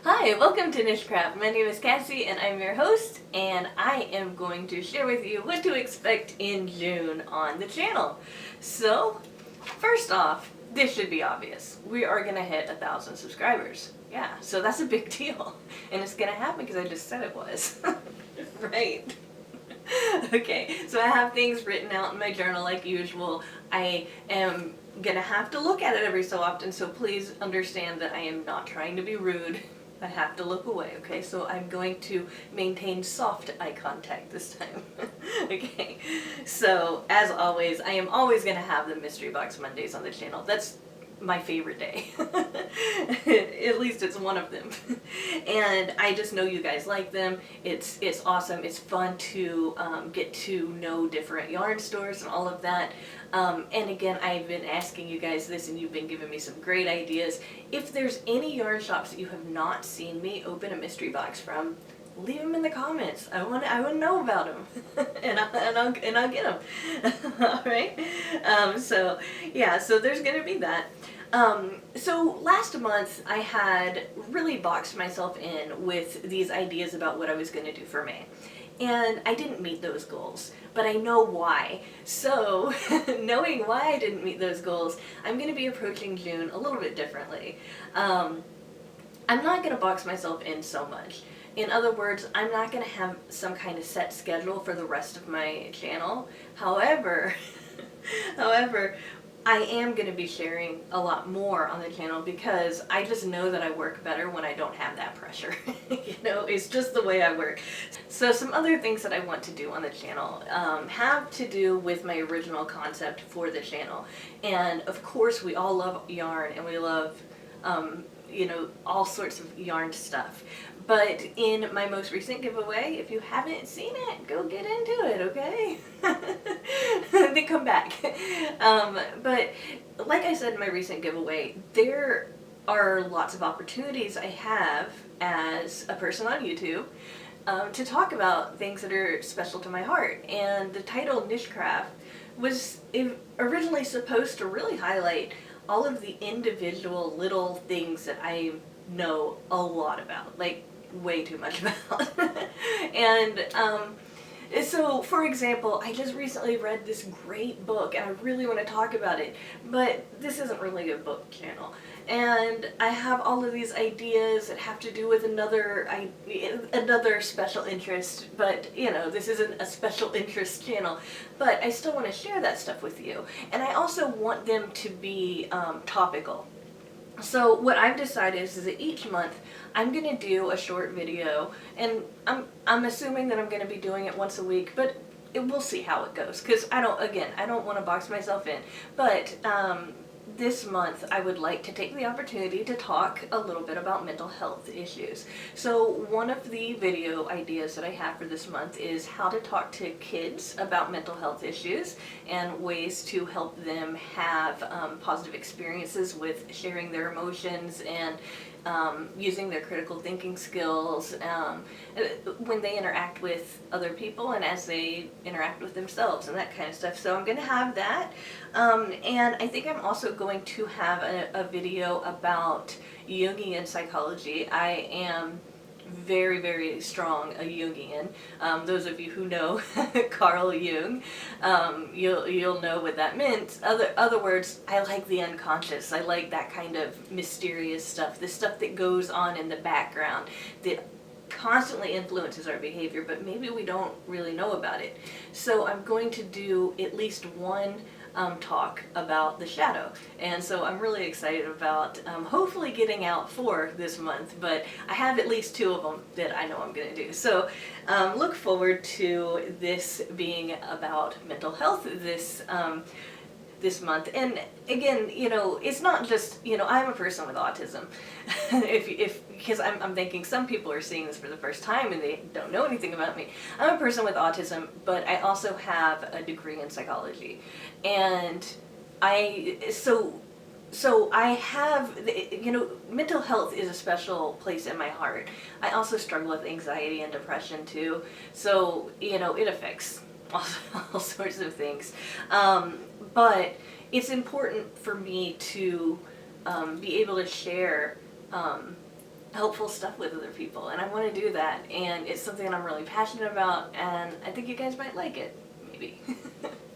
Hi, welcome to NicheCraft. My name is Kassi and I'm your host, and I am going to share with you what to expect in June on the channel. So, first off, this should be obvious. We are going to hit 1,000 subscribers. Yeah, so that's a big deal. And it's going to happen because I just said it was. Right. Okay, so I have things written out in my journal like usual. I am gonna have to look at it every so often, so please understand that I am not trying to be rude. I have to look away, okay? So I'm going to maintain soft eye contact this time. Okay, so as always, I am always gonna have the Mystery Box Mondays on the channel. That's my favorite day. At least it's one of them. And I just know you guys like them. It's awesome. It's fun to get to know different yarn stores and all of that. And again, I've been asking you guys this and you've been giving me some great ideas. If there's any yarn shops that you have not seen me open a mystery box from, leave them in the comments. I want to know about them, and I'll get them. All right. So yeah. So there's gonna be that. So last month I had really boxed myself in with these ideas about what I was gonna do for May. And I didn't meet those goals, but I know why. So, knowing why I didn't meet those goals, I'm going to be approaching June a little bit differently. I'm not going to box myself in so much. In other words, I'm not going to have some kind of set schedule for the rest of my channel. However, I am going to be sharing a lot more on the channel because I just know that I work better when I don't have that pressure. You know, it's just the way I work. So some other things that I want to do on the channel have to do with my original concept for the channel. And of course we all love yarn and we love you know, all sorts of yarn stuff. But in my most recent giveaway, if you haven't seen it, go get into it, okay? Then come back. But like I said in my recent giveaway, there are lots of opportunities I have as a person on YouTube to talk about things that are special to my heart. And the title NicheCraft was originally supposed to really highlight all of the individual little things that I know a lot about, like way too much about. And so, for example, I just recently read this great book and I really want to talk about it, but this isn't really a book channel. And I have all of these ideas that have to do with another special interest, but you know, this isn't a special interest channel. But I still want to share that stuff with you. And I also want them to be topical. So what I've decided is that each month I'm going to do a short video, and I'm assuming that I'm going to be doing it once a week, but we'll see how it goes, because I don't want to box myself in. But this month I would like to take the opportunity to talk a little bit about mental health issues. So one of the video ideas that I have for this month is how to talk to kids about mental health issues and ways to help them have positive experiences with sharing their emotions and using their critical thinking skills when they interact with other people and as they interact with themselves and that kind of stuff. So I'm going to have that. And I think I'm also going to have a video about Jungian psychology. I am very, very strong a Jungian. Those of you who know Carl Jung, you'll know what that meant. Other words, I like the unconscious. I like that kind of mysterious stuff, the stuff that goes on in the background that constantly influences our behavior, but maybe we don't really know about it. So I'm going to do at least one talk about the shadow, and so I'm really excited about hopefully getting out 4 this month, but I have at least 2 of them that I know I'm going to do. So look forward to this being about mental health this month. And again, you know, it's not just, you know, I'm a person with autism. Because I'm thinking some people are seeing this for the first time and they don't know anything about me. I'm a person with autism, but I also have a degree in psychology. And so I have, you know, mental health is a special place in my heart. I also struggle with anxiety and depression too. So, you know, it affects all sorts of things. But it's important for me to be able to share helpful stuff with other people, and I want to do that, and it's something that I'm really passionate about, and I think you guys might like it, maybe.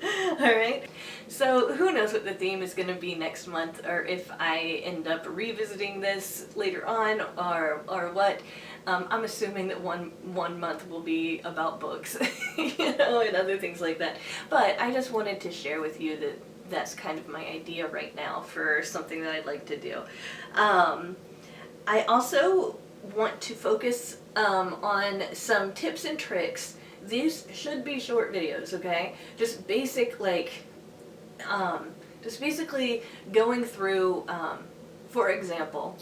Alright, so who knows what the theme is going to be next month, or if I end up revisiting this later on, or what. I'm assuming that one month will be about books, you know, and other things like that. But I just wanted to share with you that that's kind of my idea right now for something that I'd like to do. I also want to focus on some tips and tricks. These should be short videos, okay? Just basic, like, just basically going through, for example,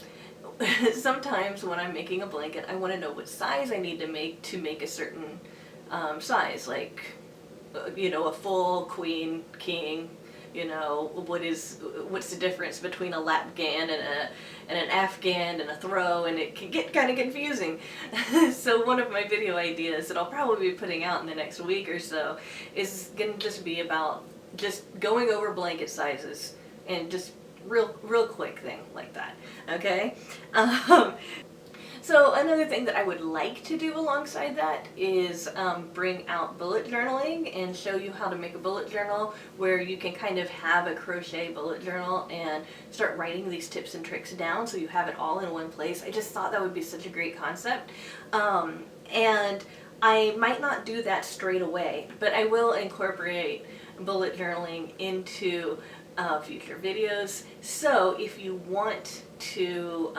sometimes when I'm making a blanket, I want to know what size I need to make a certain size, like, you know, a full queen, king, you know, what's the difference between a lapgan and an afghan and a throw, and it can get kind of confusing. So one of my video ideas that I'll probably be putting out in the next week or so is going to just be about just going over blanket sizes, and just real quick thing like that, okay? So another thing that I would like to do alongside that is bring out bullet journaling and show you how to make a bullet journal where you can kind of have a crochet bullet journal and start writing these tips and tricks down so you have it all in one place. I just thought that would be such a great concept. And I might not do that straight away, but I will incorporate bullet journaling into future videos. So if you want to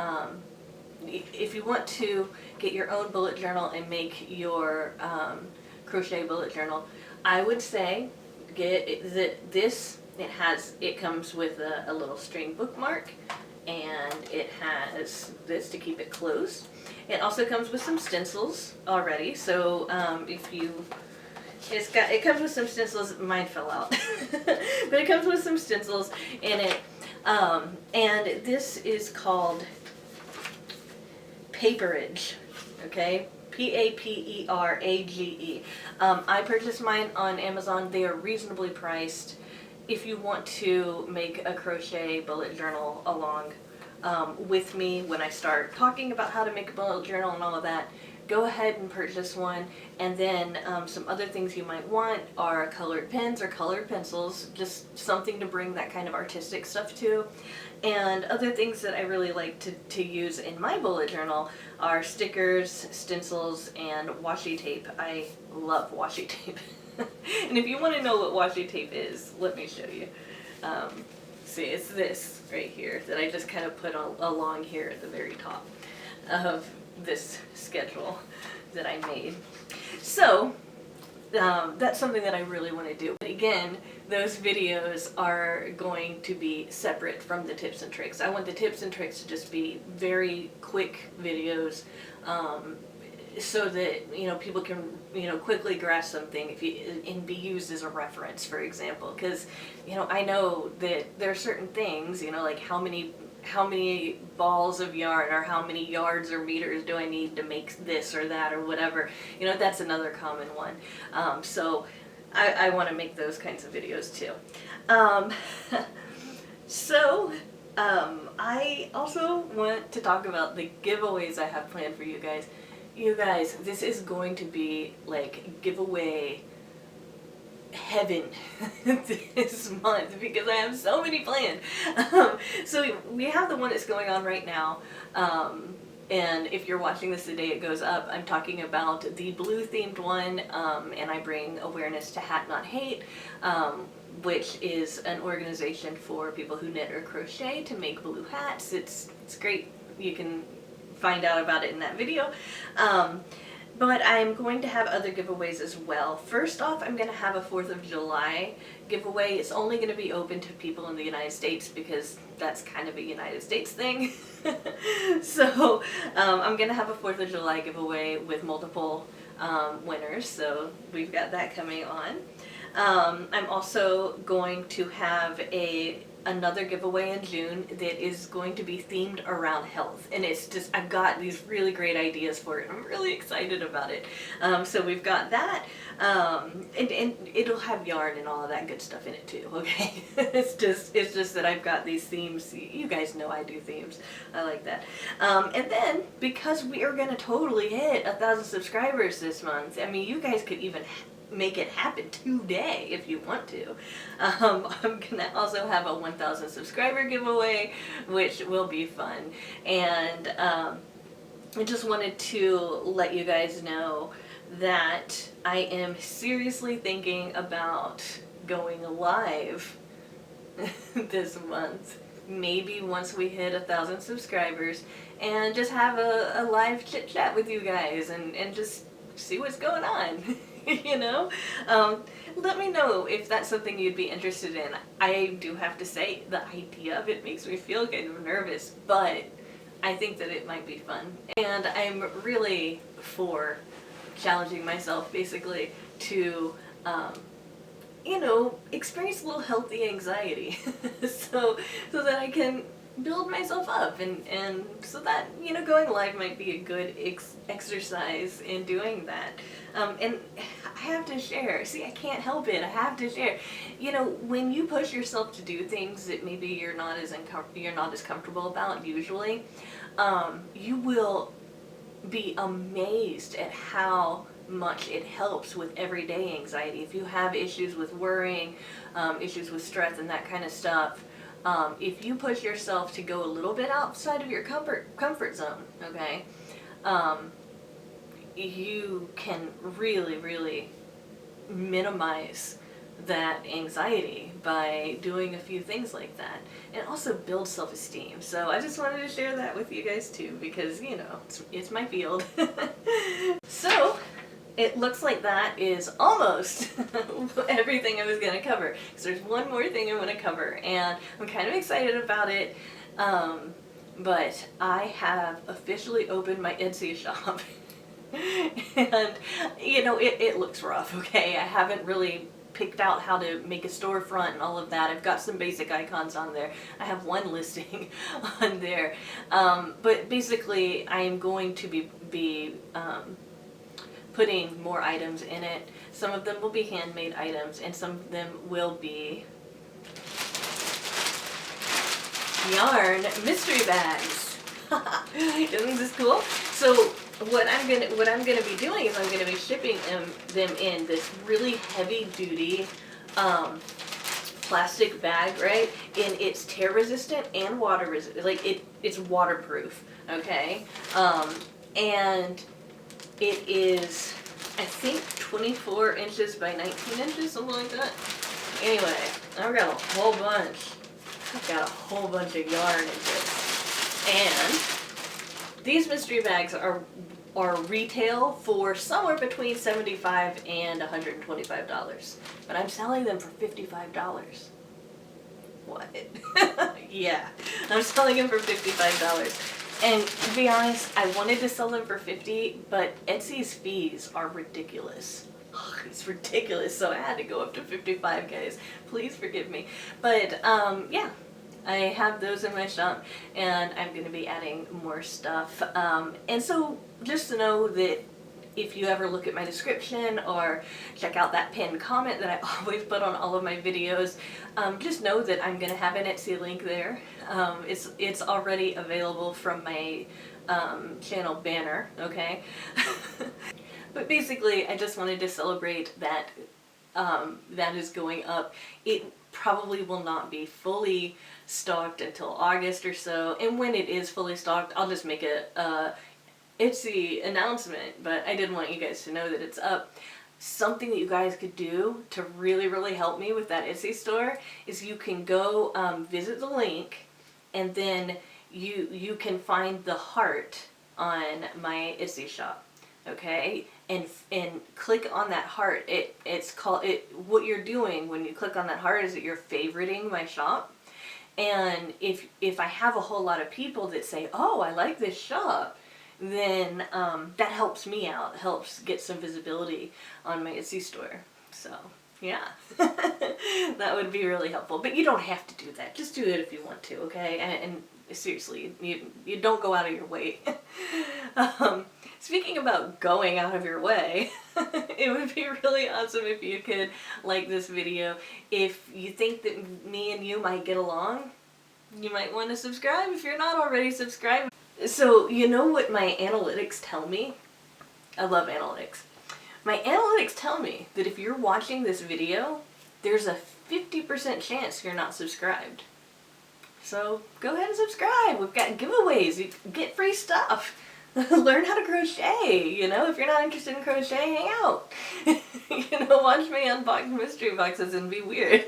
get your own bullet journal and make your crochet bullet journal, I would say it comes with a little string bookmark, and it has this to keep it closed. It also comes with some stencils already, so it comes with some stencils. Mine fell out. But it comes with some stencils in it. And this is called Paperage. Okay? Paperage. I purchased mine on Amazon. They are reasonably priced. If you want to make a crochet bullet journal along with me when I start talking about how to make a bullet journal and all of that, go ahead and purchase one. And then some other things you might want are colored pens or colored pencils, just something to bring that kind of artistic stuff to. And other things that I really like to use in my bullet journal are stickers, stencils, and washi tape. I love washi tape. And if you want to know what washi tape is, let me show you. See, it's this right here that I just kind of put along here at the very top of this schedule that I made. So that's something that I really want to do. But again, those videos are going to be separate from the tips and tricks. I want the tips and tricks to just be very quick videos, so that, you know, people can, you know, quickly grasp something and be used as a reference, for example. Because, you know, I know that there are certain things, you know, like how many balls of yarn or how many yards or meters do I need to make this or that or whatever. You know, that's another common one. So I want to make those kinds of videos too. I also want to talk about the giveaways I have planned for you guys. You guys, this is going to be like giveaway heaven this month because I have so many planned. So we have the one that's going on right now, and if you're watching this the day it goes up, I'm talking about the blue themed one, and I bring awareness to Hat Not Hate, which is an organization for people who knit or crochet to make blue hats. It's great. You can find out about it in that video. But I'm going to have other giveaways as well. First off, I'm going to have a 4th of July giveaway. It's only going to be open to people in the United States because that's kind of a United States thing. So I'm going to have a 4th of July giveaway with multiple winners. So we've got that coming on. I'm also going to have a another giveaway in June that is going to be themed around health, and it's just, I've got these really great ideas for it. I'm really excited about it. So we've got that, and it'll have yarn and all of that good stuff in it too. Okay, it's just that I've got these themes. You guys know I do themes. I like that. And then because we are gonna totally hit 1,000 subscribers this month, I mean, you guys could even make it happen today if you want to. I'm gonna also have a 1,000 subscriber giveaway, which will be fun. And I just wanted to let you guys know that I am seriously thinking about going live this month. Maybe once we hit 1,000 subscribers, and just have a live chit chat with you guys, and just see what's going on. You know, let me know if that's something you'd be interested in. I do have to say, the idea of it makes me feel kind of nervous, but I think that it might be fun. And I'm really for challenging myself, basically, to, you know, experience a little healthy anxiety so that I can build myself up, and so that, you know, going live might be a good exercise in doing that. And I have to share. See, I can't help it. I have to share. You know, when you push yourself to do things that maybe you're not as comfortable about usually, you will be amazed at how much it helps with everyday anxiety. If you have issues with worrying, issues with stress and that kind of stuff, if you push yourself to go a little bit outside of your comfort zone, okay, you can really minimize that anxiety by doing a few things like that, and also build self-esteem. So I just wanted to share that with you guys too, because, you know, it's my field. So it looks like that is almost everything I was going to cover. So there's one more thing I want to cover, and I'm kind of excited about it. But I have officially opened my Etsy shop. And, you know, it looks rough, okay? I haven't really picked out how to make a storefront and all of that. I've got some basic icons on there. I have one listing on there. But basically, I am going to be putting more items in it. Some of them will be handmade items, and some of them will be yarn mystery bags. Isn't this cool? So what I'm gonna be doing is I'm gonna be shipping them in this really heavy duty plastic bag, right? And it's tear resistant and water resistant. Like it's waterproof, okay? And it is, I think, 24 inches by 19 inches, something like that. Anyway, I've got a whole bunch. I've got a whole bunch of yarn in this. And these mystery bags are retail for somewhere between $75 and $125. But I'm selling them for $55. What? Yeah, I'm selling them for $55. And to be honest, I wanted to sell them for $50, but Etsy's fees are ridiculous. It's ridiculous, so I had to go up to $55, guys. Please forgive me. But yeah, I have those in my shop, and I'm going to be adding more stuff. And so just to know that if you ever look at my description or check out that pinned comment that I always put on all of my videos, just know that I'm going to have an Etsy link there. It's already available from my channel banner, okay? But basically, I just wanted to celebrate that that is going up. It probably will not be fully stocked until August or so, and when it is fully stocked, I'll just make a Etsy announcement, but I did want you guys to know that it's up. Something that you guys could do to really help me with that Etsy store is you can go visit the link, and then you can find the heart on my Etsy shop, okay? And click on that heart. It's called what you're doing when you click on that heart is that you're favoriting my shop. And if I have a whole lot of people that say, "Oh, I like this shop," then that helps me out, helps get some visibility on my Etsy store. So Yeah. That would be really helpful. But you don't have to do that. Just do it if you want to, okay? And seriously, you don't go out of your way. Speaking about going out of your way, it would be really awesome if you could like this video. If you think that me and you might get along, you might want to subscribe if you're not already subscribed. So, you know what my analytics tell me? I love analytics. My analytics tell me that if you're watching this video, there's a 50% chance you're not subscribed. So go ahead and subscribe. We've got giveaways. You get free stuff. Learn how to crochet. You know, if you're not interested in crochet, hang out. You know, watch me unbox mystery boxes and be weird.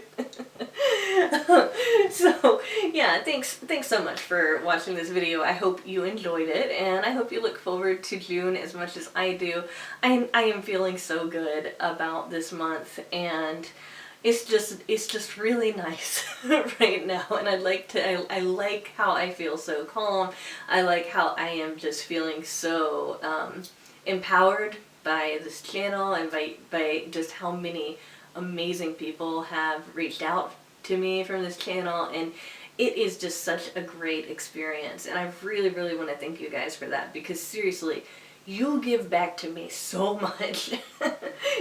So yeah, thanks so much for watching this video. I hope you enjoyed it, and I hope you look forward to June as much as I do. I am feeling so good about this month, and it's just really nice right now, and I like how I feel so calm. I like how I am just feeling so empowered by this channel, and by just how many amazing people have reached out to me from this channel, and it is just such a great experience, and I really want to thank you guys for that, because seriously, you give back to me so much.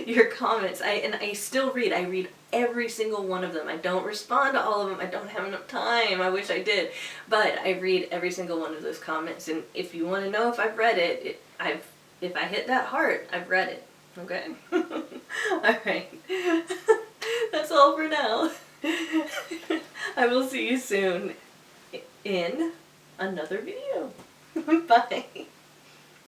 Your comments, I still read. I read every single one of them. I don't respond to all of them. I don't have enough time. I wish I did. But I read every single one of those comments, and if you want to know if I've read it, if I hit that heart, I've read it. Okay? Alright. That's all for now. I will see you soon in another video. Bye.